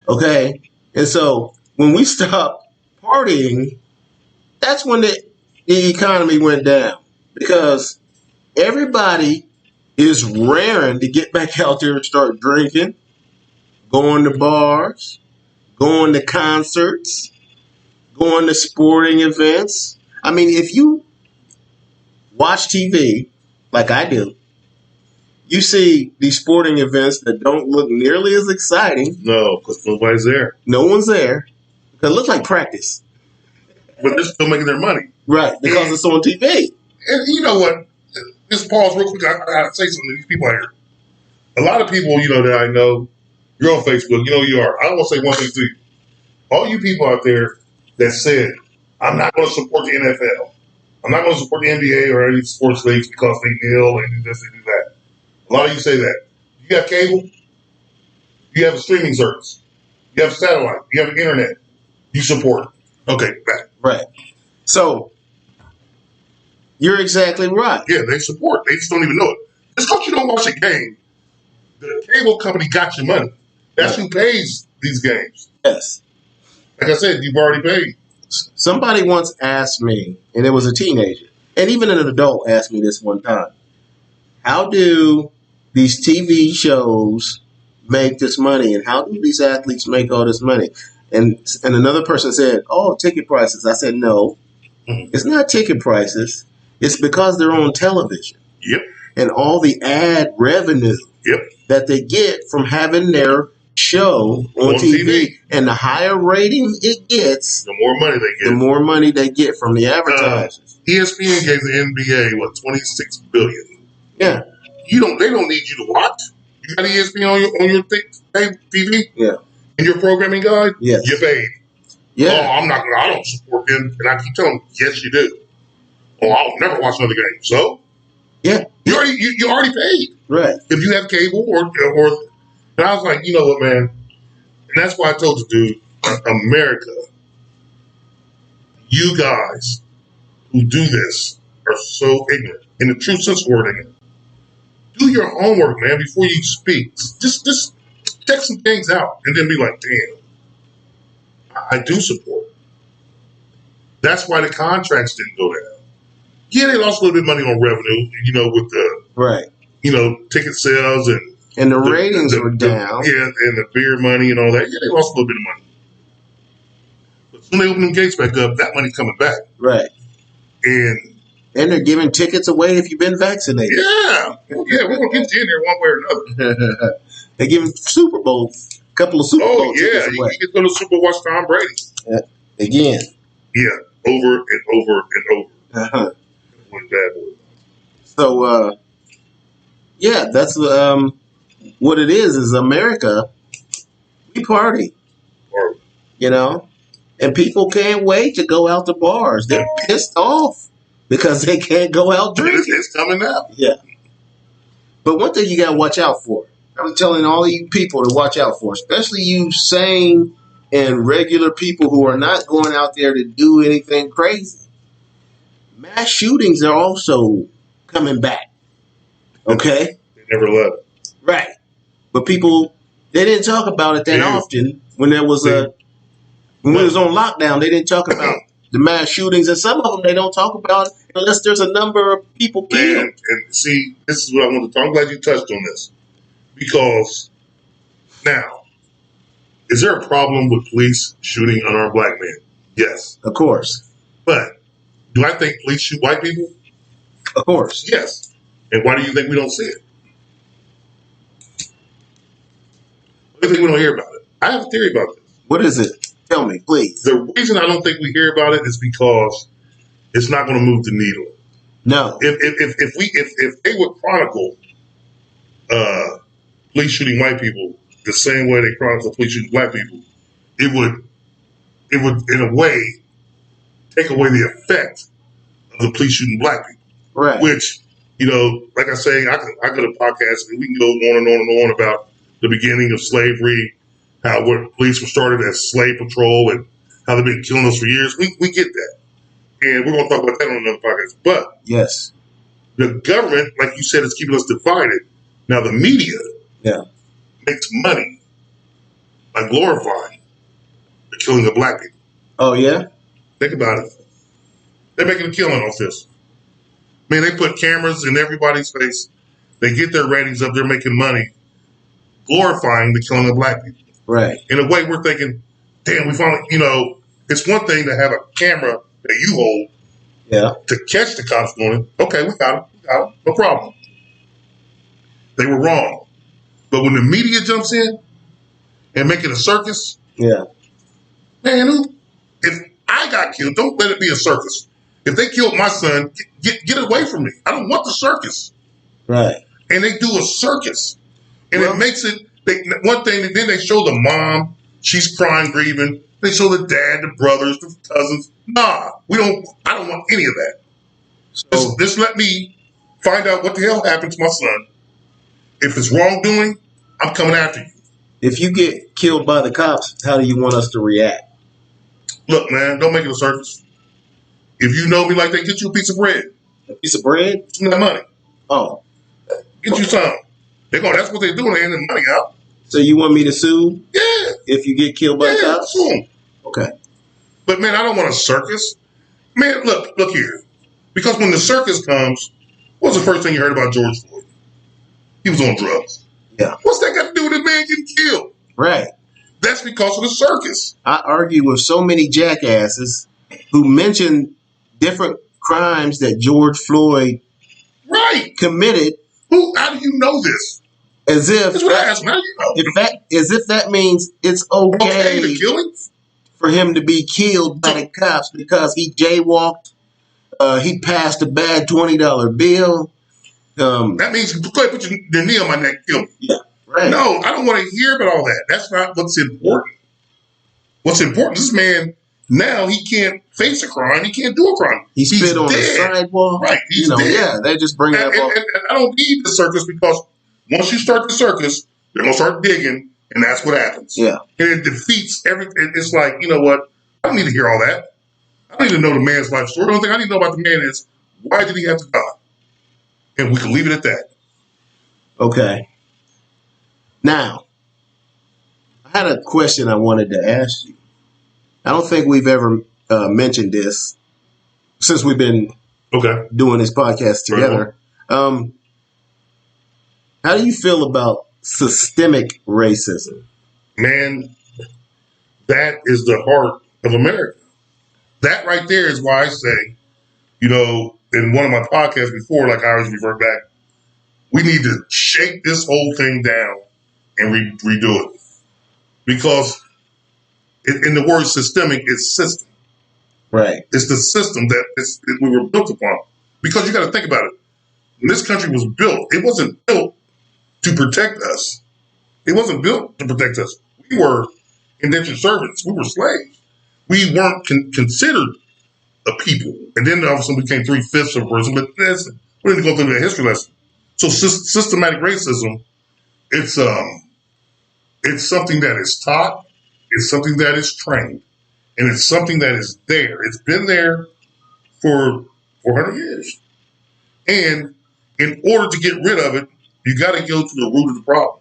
Okay? And so when we stopped partying, that's when the economy went down because everybody is raring to get back out there and start drinking, going to bars, going to concerts, going to sporting events. I mean, if you watch TV like I do, you see these sporting events that don't look nearly as exciting. No, because nobody's there. No one's there. It looks like practice. But they're still making their money. Right, because it's on TV. And you know what? Just pause real quick. I gotta say something to these people out here. A lot of people, that I know, you're on Facebook, you are. I don't want to say one thing to you. All you people out there that said, I'm not going to support the NFL. I'm not going to support the NBA or any sports leagues because they kneel and do this and do that. A lot of you say that. You have cable. You have a streaming service. You have satellite. You have the internet. You support it. Okay, back. Right. So, you're exactly right. Yeah, they support. They just don't even know it. Just because you don't watch a game, the cable company got your money. That's who pays these games. Yes. Like I said, you've already paid. Somebody once asked me, and it was a teenager, and even an adult asked me this one time, how do these TV shows make this money, and how do these athletes make all this money? And another person said, oh, ticket prices. I said, no, It's not ticket prices. It's because they're on television. Yep. And all the ad revenue that they get from having their show on TV. And the higher rating it gets, the more money they get. The more money they get from the advertisers. ESPN gave the NBA $26 billion. Yeah. They don't need you to watch. You got ESPN on your TV? Yeah. In your programming guide? Yes. You're paid. Yeah. Oh, I don't support them. And I keep telling them, yes, you do. Oh, I'll never watch another game. So? Yeah. You already paid. Right. If you have cable or and I was like, you know what, man? And that's why I told the dude, America, you guys who do this are so ignorant. In the true sense of word, ignorant. Do your homework, man, before you speak. Just check some things out and then be like, damn, I do support. That's why the contracts didn't go down. Yeah, they lost a little bit of money on revenue, with the ticket sales and the ratings were down. Yeah, and the beer money and all that. Yeah, they lost a little bit of money. But soon they open them gates back up, that money coming back. Right. And they're giving tickets away if you've been vaccinated. Yeah. Yeah, we're going to get you in there one way or another. They're giving Super Bowls, a couple of Super Bowl tickets away. You get to the Super Bowl, watch Tom Brady. Again. Yeah, over and over and over. Uh-huh. One bad boy. So, that's what it is America, we party. And people can't wait to go out to bars. They're pissed off because they can't go out drinking. It's coming up. Yeah. But one thing you got to watch out for. I'm telling all you people to watch out for, especially you sane and regular people who are not going out there to do anything crazy. Mass shootings are also coming back. Okay? They never left. Right. But people, they didn't talk about it that often when there was when it was on lockdown. They didn't talk about the mass shootings, and some of them they don't talk about it unless there's a number of people killed. And see, this is what I want to talk. I'm glad you touched on this. Because now, is there a problem with police shooting unarmed black men? Yes. Of course. But do I think police shoot white people? Of course. Yes. And why do you think we don't see it? Why do you think we don't hear about it? I have a theory about this. What is it? Tell me, please. The reason I don't think we hear about it is because it's not going to move the needle. No. If they would chronicle police shooting white people the same way they chronicle police shooting black people, it would in a way take away the effect of the police shooting black people. Right. Which, like I say, I could have podcasts and we can go on and on and on about the beginning of slavery, how police were started as slave patrol and how they've been killing us for years. We get that. And we're going to talk about that on another podcast. But yes, the government, like you said, is keeping us divided. Now the media makes money are glorifying the killing of black people. Oh, yeah? Think about it. They're making a killing off this. Man, they put cameras in everybody's face. They get their ratings up. They're making money, glorifying the killing of black people. Right. In a way, we're thinking, damn, we finally, it's one thing to have a camera that you hold to catch the cops doing it. Okay, we got them. No problem. They were wrong. But when the media jumps in and make it a circus, man, if I got killed, don't let it be a circus. If they killed my son, get away from me. I don't want the circus. Right. And they do a circus. And it makes it, one thing, then they show the mom, she's crying, grieving. They show the dad, the brothers, the cousins. Nah, I don't want any of that. So just let me find out what the hell happened to my son. If it's wrongdoing, I'm coming after you. If you get killed by the cops, how do you want us to react? Look, man, don't make it a circus. If you know me like that, get you a piece of bread. A piece of bread? Some of that money. Oh. Get you some. That's what they're doing. They're handing money out. So you want me to sue? Yeah. If you get killed by the cops? Sue them. Okay. But, man, I don't want a circus. Man, look here. Because when the circus comes, what was the first thing you heard about George Floyd? He was on drugs. Yeah. What's that got to do with this man getting killed? Right. That's because of the circus. I argue with so many jackasses who mention different crimes that George Floyd committed. How do you know this? As if that's what I ask. How do you know? As if that means it's okay to kill him? For him to be killed by the cops because he jaywalked. He passed a bad $20 bill. That means go ahead, put your knee on my neck, kill me. Yeah, right. No, I don't want to hear about all that. That's not what's important. What's important, this man, now he can't face a crime. He can't do a crime. He spit on the sidewalk. Right, he's dead. Yeah, they just bring that up. And I don't need the circus because once you start the circus, they're going to start digging, and that's what happens. Yeah. And it defeats everything. It's like, you know what? I don't need to hear all that. I don't need to know the man's life story. The only thing I need to know about the man is, why did he have to die? And we can leave it at that. Okay. Now, I had a question I wanted to ask you. I don't think we've ever mentioned this since we've been doing this podcast together. How do you feel about systemic racism? Man, that is the heart of America. That right there is why I say, in one of my podcasts before, like I always revert back, we need to shake this whole thing down and redo it. Because in the word systemic, it's system. Right. It's the system that we were built upon. Because you got to think about it. When this country was built, it wasn't built to protect us. It wasn't built to protect us. We were indentured servants. We were slaves. We weren't considered a people. And then all of a sudden we became 3/5 of a person. But we didn't go through that history lesson. So systematic racism, it's something that is taught. It's something that is trained. And it's something that is there. It's been there for 400 years. And in order to get rid of it, you got to go to the root of the problem.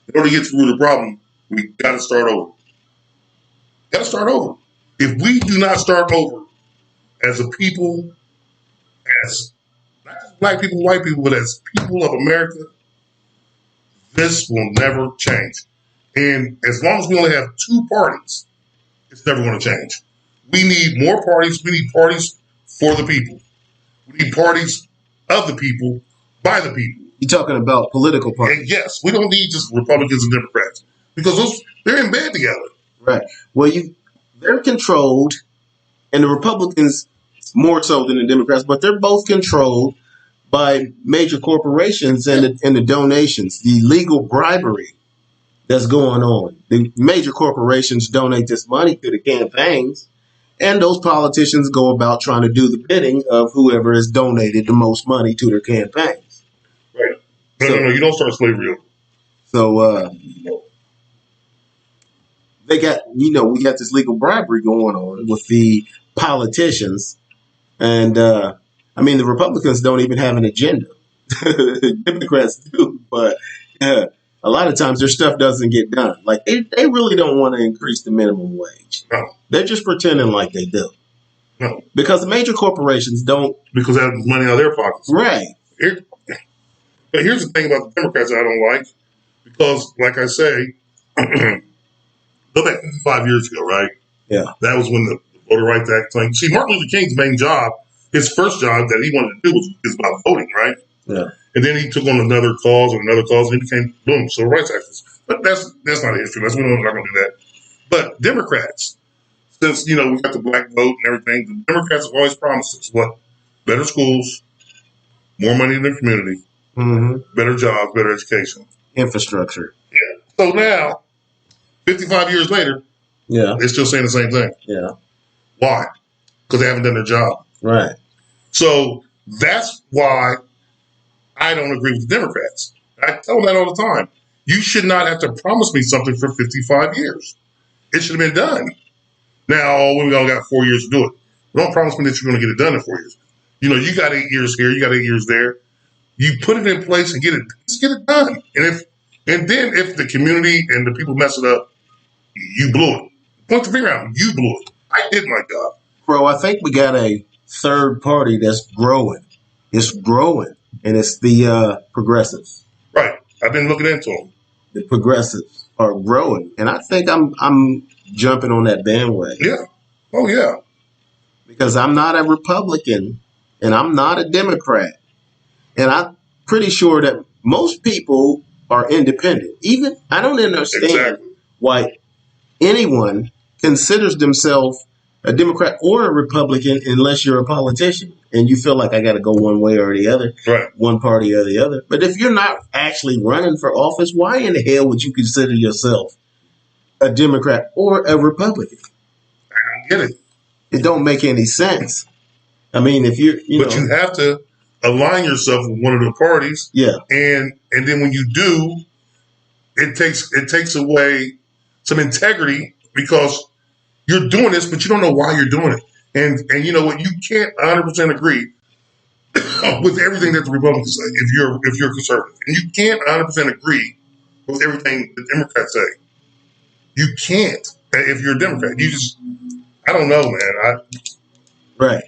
In order to get to the root of the problem, we got to start over. Got to start over. If we do not start over as a people, as not just black people, white people, but as people of America, this will never change. And as long as we only have two parties, it's never going to change. We need more parties. We need parties for the people. We need parties of the people, by the people. You're talking about political parties. And yes, we don't need just Republicans and Democrats because they're in bed together. Right. Well, they're controlled, and the Republicans more so than the Democrats, but they're both controlled by major corporations and the donations, the legal bribery that's going on. The major corporations donate this money to the campaigns, and those politicians go about trying to do the bidding of whoever has donated the most money to their campaigns. Right. No, you don't start slavery. So they got, we got this legal bribery going on with the politicians. And, the Republicans don't even have an agenda. Democrats do, but a lot of times their stuff doesn't get done. Like they really don't want to increase the minimum wage. No, They're just pretending like they do. no, Because the major corporations don't. because they have money out of their pockets. Right. Here, but here's the thing about the Democrats that I don't like, because, like I say, go back 55 years ago, right? Yeah. That was when the Voter Rights Act thing. See, Martin Luther King's main job, his first job that he wanted to do was about voting, right? Yeah. And then he took on another cause, and he became, boom, civil rights activist. But that's not history. We're not going to do that. But Democrats, since, we got the black vote and everything, the Democrats have always promised us what? Better schools, more money in the community, better jobs, better education. Infrastructure. Yeah. So now, 55 years later, they're still saying the same thing. Yeah. Why? Because they haven't done their job. Right. So that's why I don't agree with the Democrats. I tell them that all the time. You should not have to promise me something for 55 years. It should have been done. Now, we only got 4 years to do it. But don't promise me that you're going to get it done in 4 years. You got 8 years here, you got 8 years there. You put it in place and just get it done. And then if the community and the people mess it up, you blew it. Point the finger out. You blew it. I did my job. Bro, I think we got a third party that's growing. It's growing. And it's the progressives. Right. I've been looking into them. The progressives are growing. And I think I'm jumping on that bandwagon. Yeah. Oh, yeah. Because I'm not a Republican and I'm not a Democrat. And I'm pretty sure that most people are independent. Even I don't understand why anyone considers themselves a Democrat or a Republican unless you're a politician and you feel like I got to go one way or the other, right? One party or the other. But if you're not actually running for office, why in the hell would you consider yourself a Democrat or a Republican? I don't get it. It don't make any sense. I mean, if you have to align yourself with one of the parties. Yeah. And then when you do, it takes away some integrity because you're doing this, but you don't know why you're doing it. And you know what? You can't 100% agree with everything that the Republicans say if you're conservative. And you can't 100% agree with everything the Democrats say. You can't if you're a Democrat. You just, I don't know, man. Right.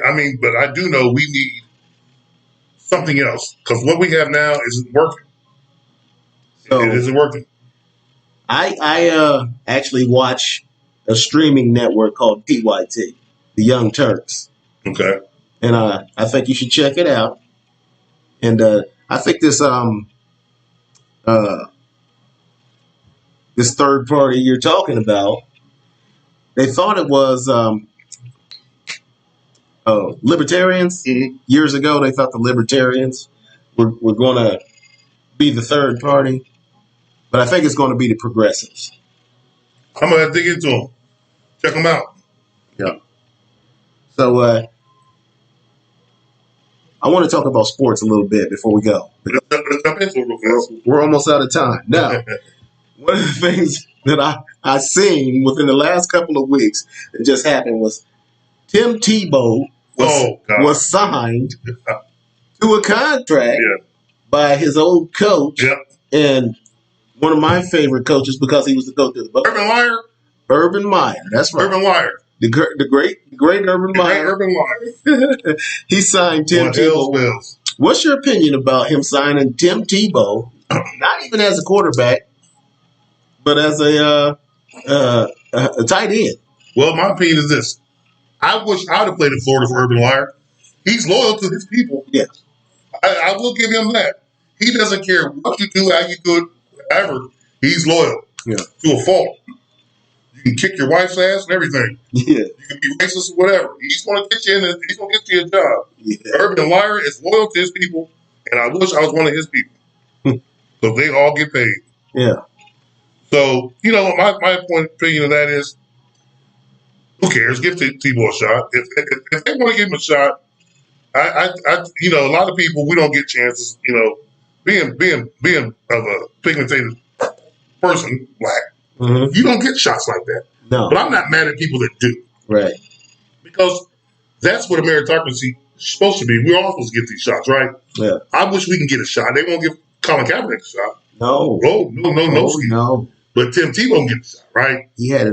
I mean, but I do know we need something else because what we have now isn't working. So it isn't working. I actually watch a streaming network called PYT, the Young Turks. Okay. And I think you should check it out. And I think this third party you're talking about, they thought it was libertarians. Mm-hmm. Years ago, they thought the libertarians were going to be the third party. But I think it's going to be the progressives. I'm going to dig into them. Check them out. Yeah. So I want to talk about sports a little bit before we go. We're almost out of time. Now, one of the things that I seen within the last couple of weeks that just happened was Tim Tebow was signed to a contract by his old coach. Yep. And one of my favorite coaches because he was the coach of the Bucs. Urban Meyer. That's right. Urban Meyer. The great Urban Meyer. Urban Meyer. He signed Tim Tebow. What's your opinion about him signing Tim Tebow, not even as a quarterback, but as a tight end? Well, my opinion is this. I wish I would have played in Florida for Urban Meyer. He's loyal to his people. Yeah. I will give him that. He doesn't care what you do, how you do it, whatever. He's loyal to a fault. You can kick your wife's ass and everything. Yeah. You can be racist or whatever. He's going to get you in. He's going to get you a job. Yeah. Urban Meyer is loyal to his people, and I wish I was one of his people. So they all get paid. Yeah. So, my opinion of that is, who cares? Give Tebow a shot. If they want to give him a shot, I a lot of people, we don't get chances, being of a pigmented person, black, you don't get shots like that. No. But I'm not mad at people that do. Right. Because that's what a meritocracy is supposed to be. We're all supposed to get these shots, right? Yeah. I wish we can get a shot. They won't give Colin Kaepernick a shot. No. Oh, no Oh, ski. no. But Tim Tebow gets shot, right? He had a